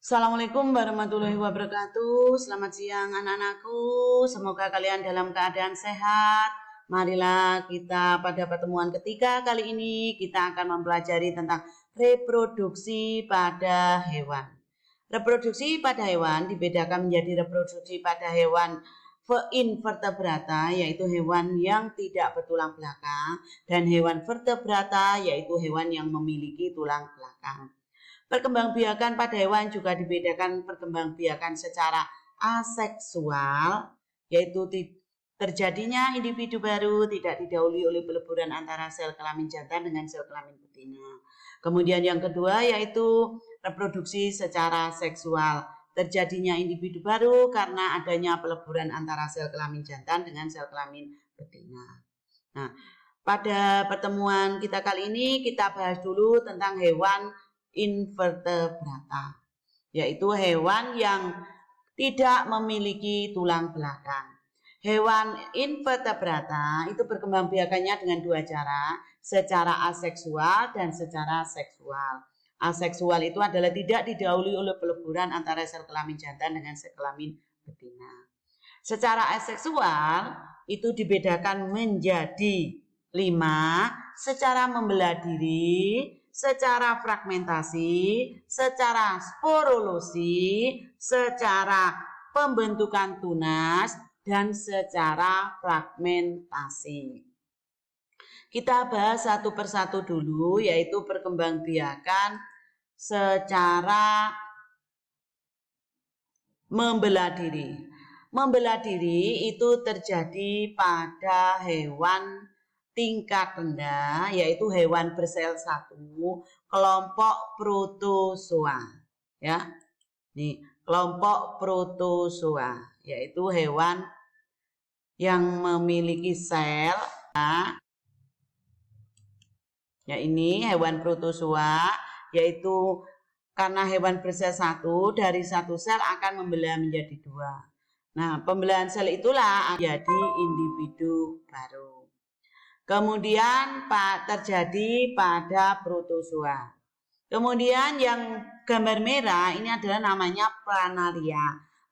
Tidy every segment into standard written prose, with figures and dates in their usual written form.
Assalamualaikum warahmatullahi wabarakatuh. Selamat siang anak-anakku. Semoga kalian dalam keadaan sehat. Marilah kita pada pertemuan ketiga kali ini kita akan mempelajari tentang reproduksi pada hewan. Reproduksi pada hewan dibedakan menjadi reproduksi pada hewan invertebrata, yaitu hewan yang tidak bertulang belakang, dan hewan vertebrata, yaitu hewan yang memiliki tulang belakang. Perkembangbiakan pada hewan juga dibedakan perkembangbiakan secara aseksual, yaitu terjadinya individu baru tidak didahului oleh peleburan antara sel kelamin jantan dengan sel kelamin betina. Kemudian yang kedua yaitu reproduksi secara seksual, terjadinya individu baru karena adanya peleburan antara sel kelamin jantan dengan sel kelamin betina. Nah, pada pertemuan kita kali ini kita bahas dulu tentang hewan invertebrata, yaitu hewan yang tidak memiliki tulang belakang. Hewan invertebrata itu berkembangbiakannya dengan dua cara, secara aseksual dan secara seksual. Aseksual itu adalah tidak didahului oleh peleburan antara sel kelamin jantan dengan sel kelamin betina. Secara aseksual itu dibedakan menjadi 5, secara membelah diri, secara fragmentasi, secara sporolosi, secara pembentukan tunas, dan secara fragmentasi. Kita bahas satu persatu dulu, yaitu perkembangbiakan secara membelah diri. Membelah diri itu terjadi pada hewan tingkat rendah, yaitu hewan bersel satu, kelompok protozoa. Ya, nih kelompok protozoa, yaitu hewan yang memiliki sel. Ya, ini hewan protozoa, yaitu karena hewan bersel satu, dari satu sel akan membelah menjadi dua. Nah, pembelahan sel itulah menjadi individu baru. Kemudian terjadi pada protozoa. Kemudian yang gambar merah ini adalah namanya planaria.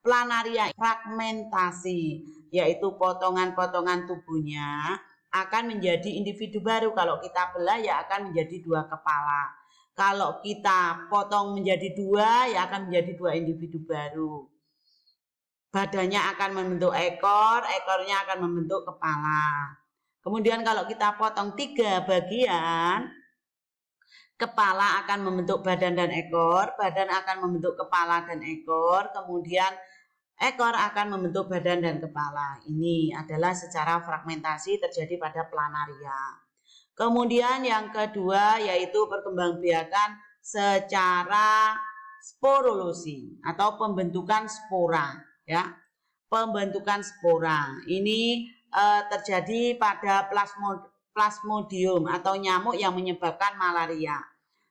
Planaria fragmentasi, yaitu potongan-potongan tubuhnya akan menjadi individu baru. Kalau kita belah ya akan menjadi dua kepala. Kalau kita potong menjadi dua ya akan menjadi dua individu baru. Badannya akan membentuk ekor, ekornya akan membentuk kepala. Kemudian kalau kita potong 3 bagian, kepala akan membentuk badan dan ekor, badan akan membentuk kepala dan ekor, kemudian ekor akan membentuk badan dan kepala. Ini adalah secara fragmentasi terjadi pada planaria. Kemudian yang kedua yaitu perkembangbiakan secara sporolosi atau pembentukan spora, ya. Pembentukan spora. Ini terjadi pada plasmodium atau nyamuk yang menyebabkan malaria.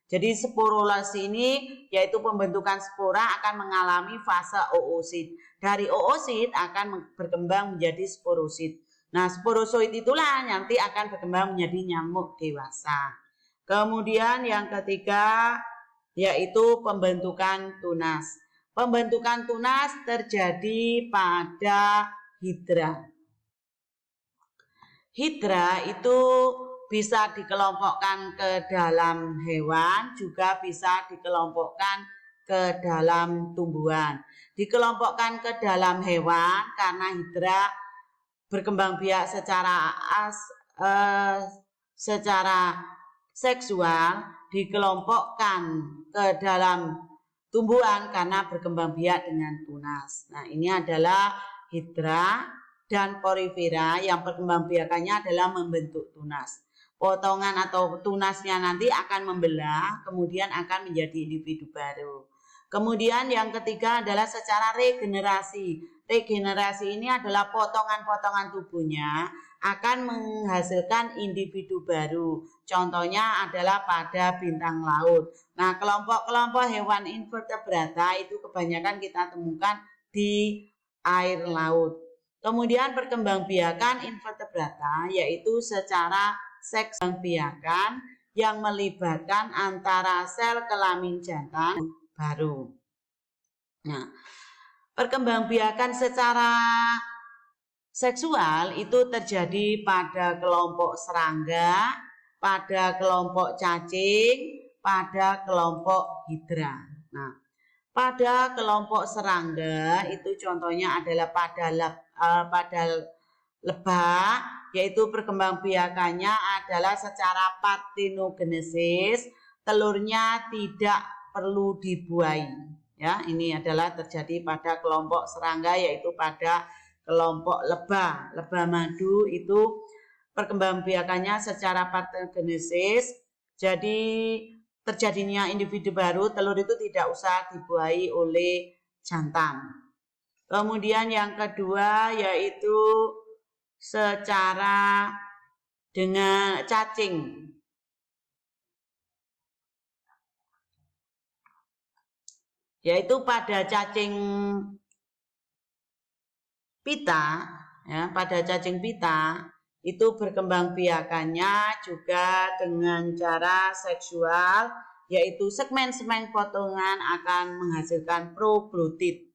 Jadi sporolosi ini yaitu pembentukan spora akan mengalami fase oosit. Dari oosit akan berkembang menjadi sporosit. Nah, sporozoid itulah nanti akan berkembang menjadi nyamuk dewasa. Kemudian yang ketiga yaitu pembentukan tunas. Pembentukan tunas terjadi pada hidra. Hidra itu bisa dikelompokkan ke dalam hewan, juga bisa dikelompokkan ke dalam tumbuhan. Dikelompokkan ke dalam hewan karena hidra berkembang biak secara seksual, dikelompokkan ke dalam tumbuhan karena berkembang biak dengan tunas. Nah, ini adalah hidra dan porifera yang perkembangbiakannya adalah membentuk tunas. Potongan atau tunasnya nanti akan membelah, kemudian akan menjadi individu baru. Kemudian yang ketiga adalah secara regenerasi. Regenerasi ini adalah potongan-potongan tubuhnya akan menghasilkan individu baru. Contohnya adalah pada bintang laut. Nah, kelompok-kelompok hewan invertebrata itu kebanyakan kita temukan di air laut. Kemudian perkembangbiakan invertebrata yaitu secara seksbiakan yang melibatkan antara sel kelamin jantan baru. Nah, perkembangbiakan secara seksual itu terjadi pada kelompok serangga, pada kelompok cacing, pada kelompok hidra. Nah, pada kelompok serangga itu contohnya adalah pada lebah, yaitu perkembangbiakannya adalah secara partenogenesis, telurnya tidak perlu dibuai. Ya, ini adalah terjadi pada kelompok serangga, yaitu pada kelompok lebah. Lebah madu itu perkembangbiakannya secara partenogenesis, jadi terjadinya individu baru, telur itu tidak usah dibuai oleh jantan. Kemudian yang kedua yaitu secara dengan cacing. Yaitu pada cacing pita, ya, pada cacing pita itu berkembangbiakannya juga dengan cara seksual, yaitu segmen-segmen potongan akan menghasilkan proglotid.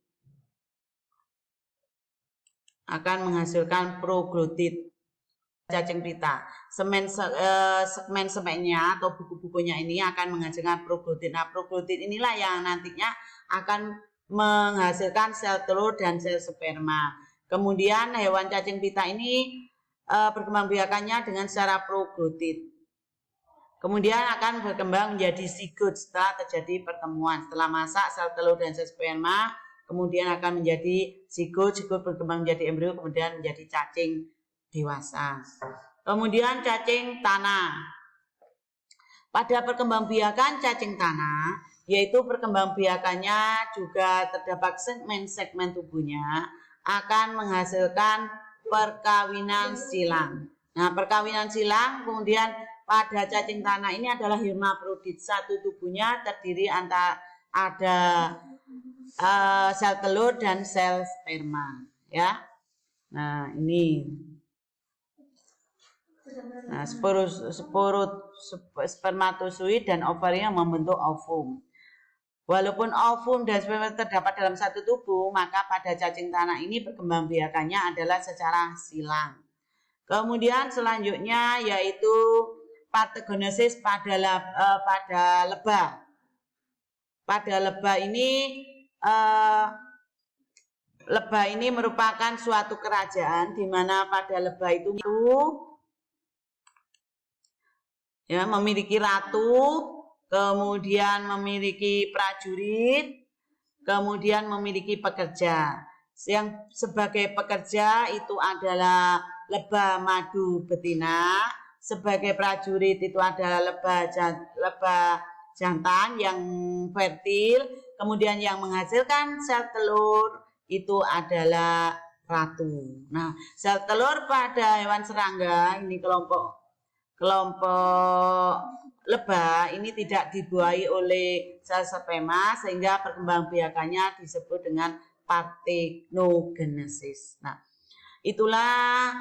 Cacing pita. Segmen-segmennya atau buku-bukunya ini akan menghasilkan proglotid. Nah, proglotid inilah yang nantinya akan menghasilkan sel telur dan sel sperma. Kemudian hewan cacing pita ini berkembangbiakannya dengan secara proglotid. Kemudian akan berkembang menjadi zigot setelah terjadi pertemuan. Setelah masak sel telur dan sel sperma, kemudian akan menjadi zigot berkembang menjadi embrio, kemudian menjadi cacing dewasa. Kemudian cacing tanah. Pada perkembangbiakan cacing tanah, yaitu perkembangbiakannya juga terdapat segmen-segmen tubuhnya akan menghasilkan perkawinan silang. Nah, perkawinan silang kemudian pada cacing tanah ini adalah hermafrodit. Satu tubuhnya terdiri antara ada sel telur dan sel sperma, ya. Nah, ini. Nah, spermatozoid dan ovarinya membentuk ovum. Walaupun ovum dan sperma terdapat dalam satu tubuh, maka pada cacing tanah ini perkembangbiakannya adalah secara silang. Kemudian selanjutnya yaitu parthenogenesis pada lebah. Pada lebah ini merupakan suatu kerajaan di mana pada lebah itu ya, memiliki ratu, kemudian memiliki prajurit, kemudian memiliki pekerja. Yang sebagai pekerja itu adalah lebah madu betina, sebagai prajurit itu adalah lebah jantan yang fertil, kemudian yang menghasilkan sel telur itu adalah ratu. Nah, sel telur pada hewan serangga ini kelompok lebah ini tidak dibuai oleh sel sperma sehingga perkembangbiakannya disebut dengan parthenogenesis. Nah, itulah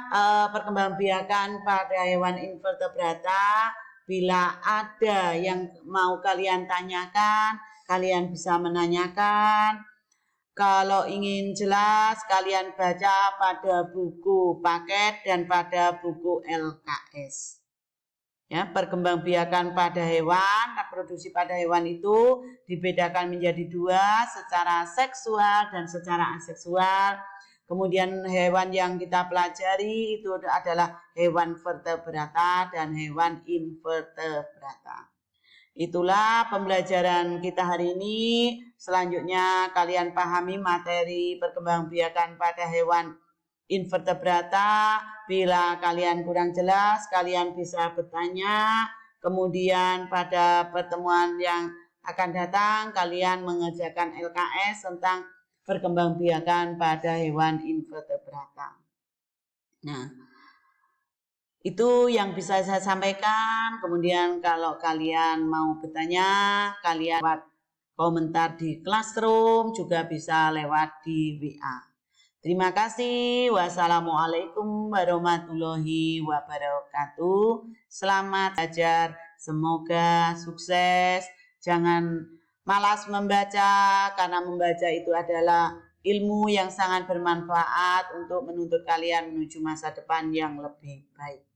perkembangbiakan pada hewan invertebrata. Bila ada yang mau kalian tanyakan, kalian bisa menanyakan. Kalau ingin jelas, kalian baca pada buku paket dan pada buku LKS. Ya, perkembangbiakan pada hewan, reproduksi pada hewan itu dibedakan menjadi dua, secara seksual dan secara aseksual. Kemudian hewan yang kita pelajari itu adalah hewan vertebrata dan hewan invertebrata. Itulah pembelajaran kita hari ini. Selanjutnya kalian pahami materi perkembangbiakan pada hewan invertebrata. Bila kalian kurang jelas, kalian bisa bertanya. Kemudian pada pertemuan yang akan datang, kalian mengerjakan LKS tentang perkembangbiakan pada hewan invertebrata. Nah, itu yang bisa saya sampaikan. Kemudian kalau kalian mau bertanya, kalian lewat komentar di Classroom, juga bisa lewat di WA. Terima kasih. Wassalamualaikum warahmatullahi wabarakatuh. Selamat belajar. Semoga sukses. Jangan malas membaca, karena membaca itu adalah ilmu yang sangat bermanfaat untuk menuntut kalian menuju masa depan yang lebih baik.